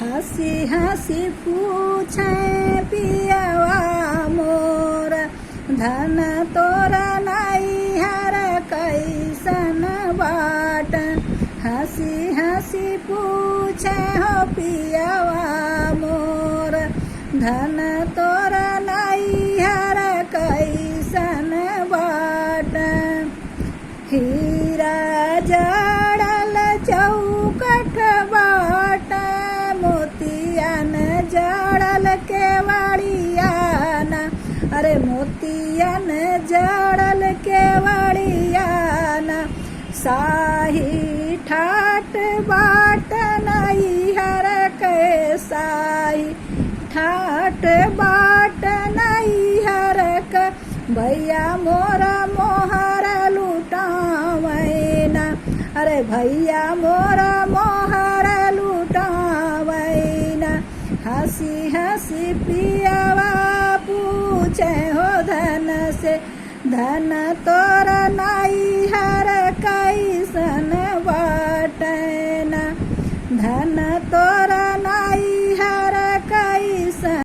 हंसी हंसी पूछे पियावा मोर धन तोरा नैहर कैसन बाट। हंसी हंसी पूछे हो पियावा मोर धन तोरा नैहर कैसन बाट। हीरा जड़ल चौकठ बाट मोतियन जड़ल केवड़ियाना। अरे मोतियन जड़ल केवड़ियाना साही ठाट बाट नैहर के साही ठाट बाट नैहर के भैया मोरा मोहर लुटावैना। अरे भैया मोरा मोहर लुटावैना। हंसी हंसी पियावा पूछे हो धन से धन तोरा नैहर कैसन बाटना। धन तोरा